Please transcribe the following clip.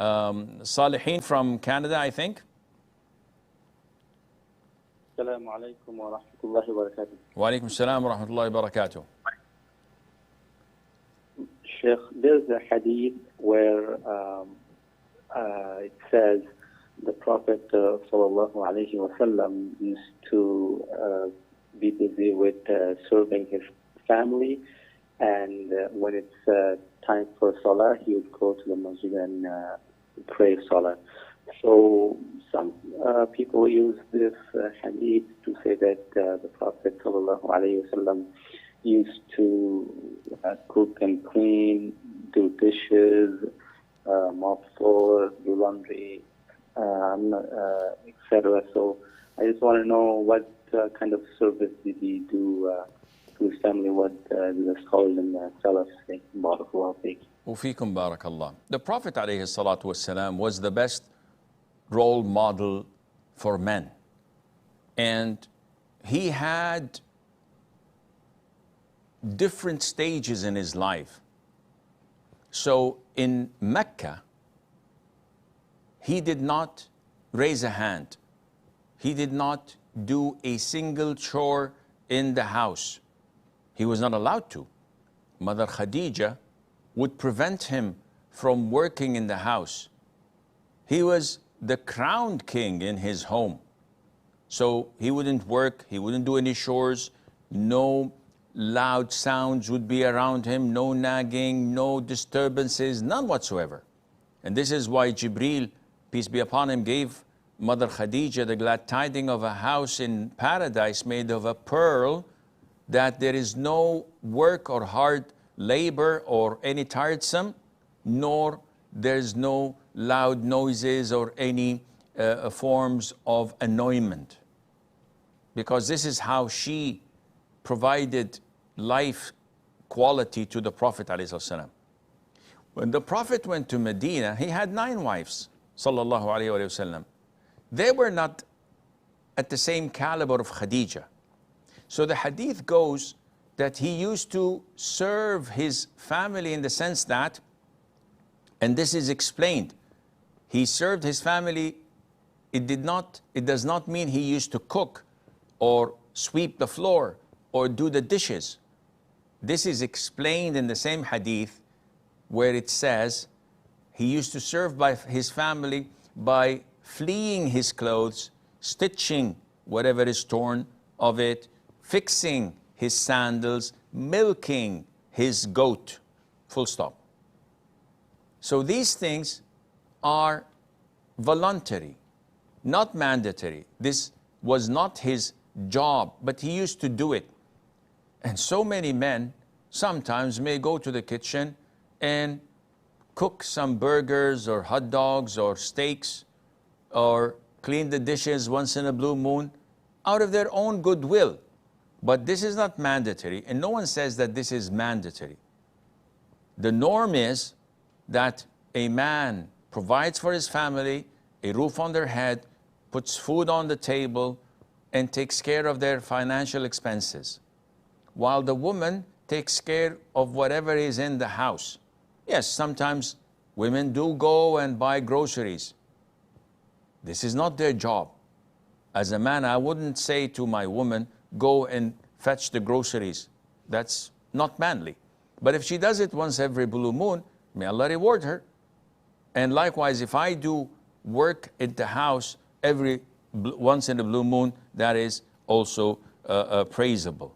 Salihin from Canada, I think. Assalamu alaikum wa rahmatullahi wa barakatuh. Wa alaikum salam wa rahmatullahi wa barakatuh. Sheikh, there's a hadith where it says the Prophet sallallahu alaihi wasallam used to be busy with serving his family, and when it's time for Salah, he would go to the masjid and pray Salah. So some people use this hadith to say that the Prophet sallallahu alaihi wasallam used to cook and clean, do dishes, mop floors, do laundry, etc. So I just want to know what kind of service did he do to his family? What do the scholars and the Salaf say about it? Ufikum barakallah. The Prophet alayhi salatu wasalam was the best role model for men. And he had different stages in his life. So in Mecca, he did not raise a hand. He did not do a single chore in the house. He was not allowed to. Mother Khadija would prevent him from working in the house. He was the crowned king in his home. So he wouldn't work, he wouldn't do any chores, no loud sounds would be around him, no nagging, no disturbances, none whatsoever. And this is why Jibreel, peace be upon him, gave Mother Khadija the glad tiding of a house in paradise made of a pearl, that there is no work or hard labor or any tiresome, nor there's no loud noises or any forms of annoyment. Because this is how she provided life quality to the Prophet ﷺ. When the Prophet went to Medina, he had 9 wives, sallallahu alayhi wa sallam. They were not at the same caliber of Khadija. So the hadith goes that he used to serve his family in the sense that, and this is explained, he served his family, it does not mean he used to cook or sweep the floor or do the dishes. This is explained in the same hadith where it says he used to serve by his family by fleeing his clothes, stitching whatever is torn of it, fixing his sandals, milking his goat, full stop. So these things are voluntary, not mandatory. This was not his job, but he used to do it. And so many men sometimes may go to the kitchen and cook some burgers or hot dogs or steaks or clean the dishes once in a blue moon out of their own goodwill. But this is not mandatory, and no one says that this is mandatory. The norm is that a man provides for his family, a roof on their head, puts food on the table, and takes care of their financial expenses, while the woman takes care of whatever is in the house. Yes, sometimes women do go and buy groceries. This is not their job. As a man, I wouldn't say to my woman, go and fetch the groceries. That's not manly. But if she does it once every blue moon, may Allah reward her. And likewise, if I do work at the house every once in a blue moon, that is also praisable.